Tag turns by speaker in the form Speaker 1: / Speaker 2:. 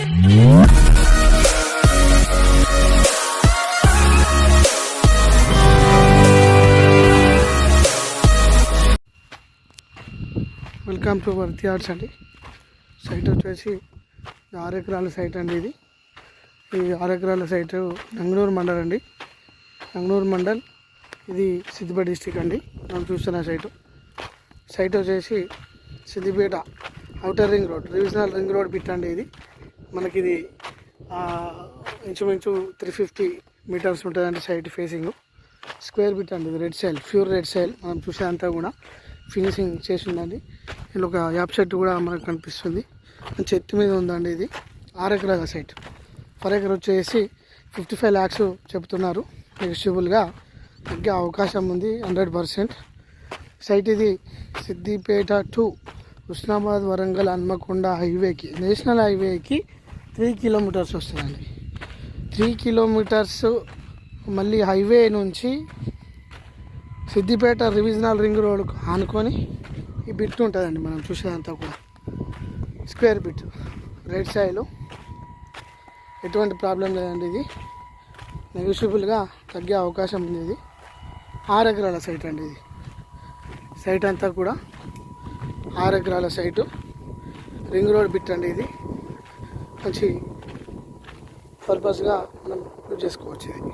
Speaker 1: Welcome to వర్తి arts అండి. Site వచ్చేసి 6 ఎకరాల సైట్ అండి. ఈ 6 ఎకరాల సైట్ నంగనూరు మండల్ అండి. నంగనూరు మండల్, ఇది సిద్దిపేట డిస్టిక్ అండి. మనం చూస్తున్న సైట్ వచ్చేసి Siddipet outer ring road, regional ring road bit అండి. ఇది మనకి ఇది ఇంచుమించు 350 మీటర్స్ ఉంటుందండి. సైట్ ఫేసింగ్ స్క్వేర్ బిట్ అండి. ఇది రెడ్ సైల్, ప్యూర్ రెడ్ సైల్. మనం చూసేంతా కూడా ఫినిషింగ్ చేసి ఉందండి. ఇందులో ఒక యాప్ చెట్టు కూడా మనకు కనిపిస్తుంది. చెట్టు మీద ఉందండి. ఇది 6 ఎకరాల సైట్. పర్ ఎకర్ వచ్చేసి 55 lakhs చెప్తున్నారు. నెగిషియబుల్గా తగ్గే అవకాశం ఉంది 100%. సైట్ ఇది సిద్దిపేట టు హుస్నాబాద్, వరంగల్, హన్మకొండ హైవేకి, నేషనల్ హైవేకి 3 kilometers వస్తుందండి. 3 kilometers మళ్ళీ హైవే నుంచి సిద్దిపేట రీజనల్ రింగ్ రోడ్కు ఆనుకొని ఈ బిట్ ఉంటుందండి. మనం చూసేదంతా కూడా స్క్వేర్ బిట్, రెడ్ సైలు, ఎటువంటి ప్రాబ్లం లేదండి. ఇది నెగిషియబుల్గా తగ్గే అవకాశం ఉంది. ఇది 6 ఎకరాల సైట్ అండి. ఇది సైట్ అంతా కూడా 6 ఎకరాల సైటు, రింగ్ రోడ్ బిట్ అండి. ఇది మంచి పర్పస్గా మనం యూజ్ చేసుకోవచ్చు. ఇది